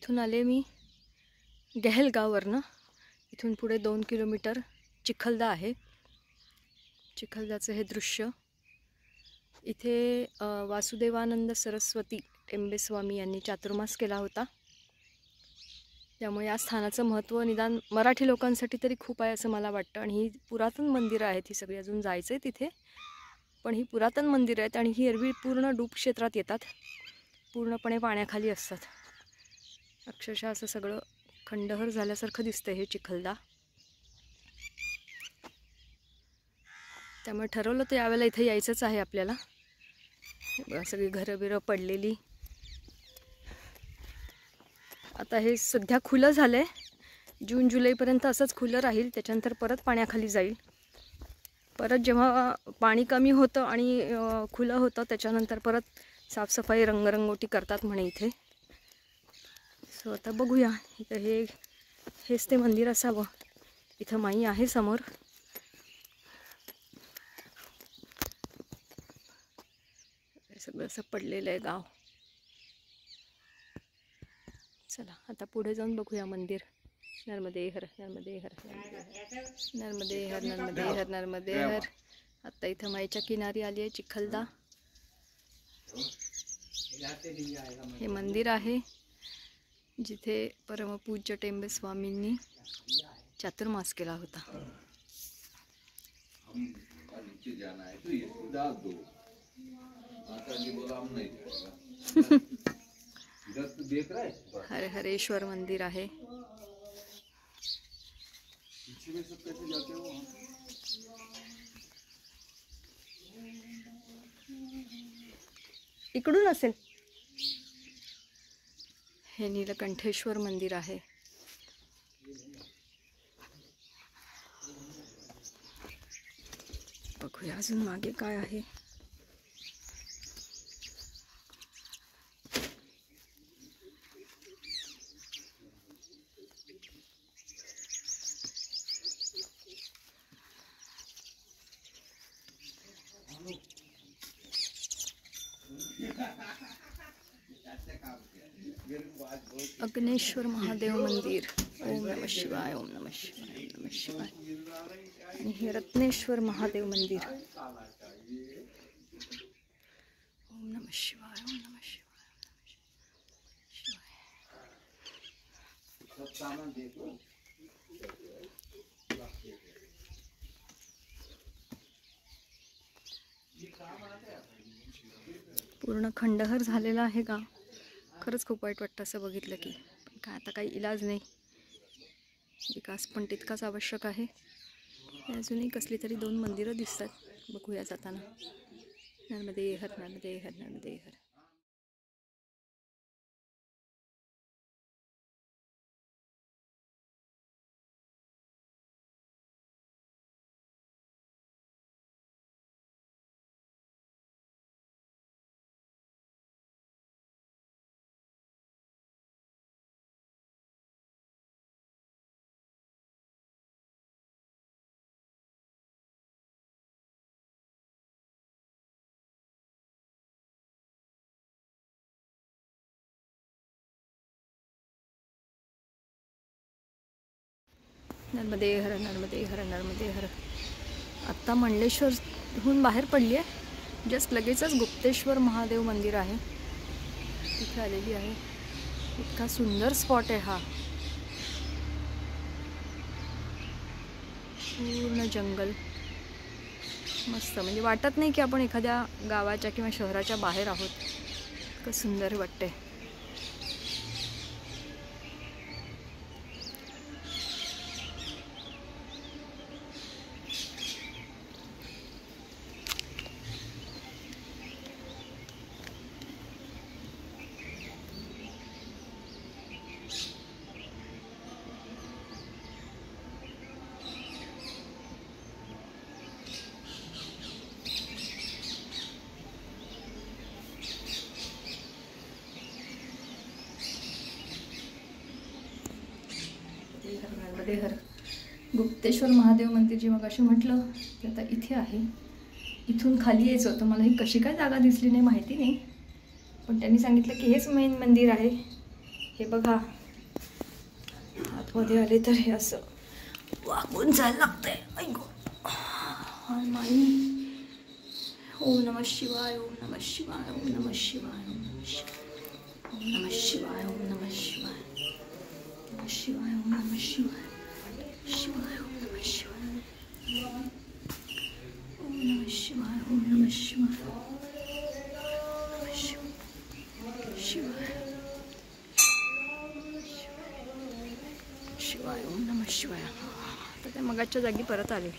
इथून आले मी गहलगाववरनं. इथून पुढे 2 किलोमीटर चिखलदा आहे. चिखलदाचं हे दृश्य. इथे वासुदेवानंद सरस्वती टेंबेस्वामी यांनी चातुर्मास केला होता. त्यामुळे या स्थानाचं महत्त्व निदान मराठी लोकांसाठी तरी खूप आहे असं मला वाटतं. आणि ही पुरातन मंदिरं आहेत ही सगळी. अजून जायचं आहे तिथे, पण ही पुरातन मंदिरं आहेत आणि ही एरवी पूर्ण डूब क्षेत्रात येतात, पूर्णपणे पाण्याखाली असतात. अक्षरशः असं सगळं खंडहर झाल्यासारखं दिसतं हे चिखलदा. त्यामुळे ठरवलं तर यावेळेला इथे यायचंच आहे आपल्याला. सगळी घरं बिरं पडलेली. आता हे सध्या खुलं झालं आहे. जून जुलैपर्यंत असंच खुलं राहील. त्याच्यानंतर परत पाण्याखाली जाईल. परत जेव्हा पाणी कमी होतं आणि खुलं होतं त्याच्यानंतर परत साफसफाई रंगरंगोटी करतात म्हणे इथे. सो आता बघूया. इथं हेच ते मंदिर असावं. इथं माई आहे समोर. सगळं असं पडलेलं आहे गाव. चला आता पुढे जाऊन बघूया मंदिर. नर्मदे हर नर्मदे हर नर्मदे हर नर्मदे हर नर्मदे हर. आता इथं माईच्या किनारी आली आहे चिखलदा. हे मंदिर आहे जिथे परमपूज्य टेंबेस्वामींनी चातुर्मास केला होता. हरे हरेश्वर मंदिर आहे. इकडून असेल. हे नीलकंठेश्वर मंदिर आहे. बघूया अजून मागे काय आहे. अग्नेश्वर महादेव मंदिर. ओम नमः शिवाय ओम नमः शिवाय ओम नमः शिवाय. आणि हे रत्नेश्वर महादेव मंदिर. ओम नमः शिवाय ओम नमः शिवाय ओम नमः शिवाय. पूर्ण खंडहर झालेला आहे गाव. खरंच खूप वाईट वाटतं असं बघितलं की. पण काय आता काही इलाज नाही. विकास पण तितकाच आवश्यक आहे. अजूनही कसली तरी 2 मंदिरं दिसतात. बघूया जाताना. नर्मदे हर नर्मदे हर नर्मदे हर. नर्मदे हर नर्मदे हर नर्मदे हर. आत्ता मंडलेश्वरहून बाहेर पडली आहे. जस्ट लगेचच गुप्तेश्वर महादेव मंदिर आहे तिथे आलेली आहे. इतका सुंदर स्पॉट आहे हा. पूर्ण जंगल मस्त. म्हणजे वाटत नाही की आपण एखाद्या गावाच्या किंवा शहराच्या बाहेर आहोत. इतकं सुंदर वाटते. हर गुप्तेश्वर महादेव मंदिर जे मग असे म्हटलं ते आता इथे आहे. इथून खाली यायचं होतं. मला ही कशी काय जागा दिसली नाही माहिती नाही, पण त्यांनी सांगितलं की हेच मेन मंदिर आहे. हे बघा आतमध्ये आले तर हे असं वाकून जायला लागतंय. ऐक माई. ओम नमः शिवाय, ओम नमः शिवाय, ओम नमः शिवाय, ओम नमः शिवाय, ओम नमः शिवाय, ओम नमः शिवाय, नमः शिवाय, ओम नमः शिवाय, शिवाय, ओम नमः शिवाय, ओम नमः शिवाय, ओम नमः शिवाय, शिवाय, शिवाय, ओम नमः शिवाय. तर त्या मगाच्या जागी परत आले.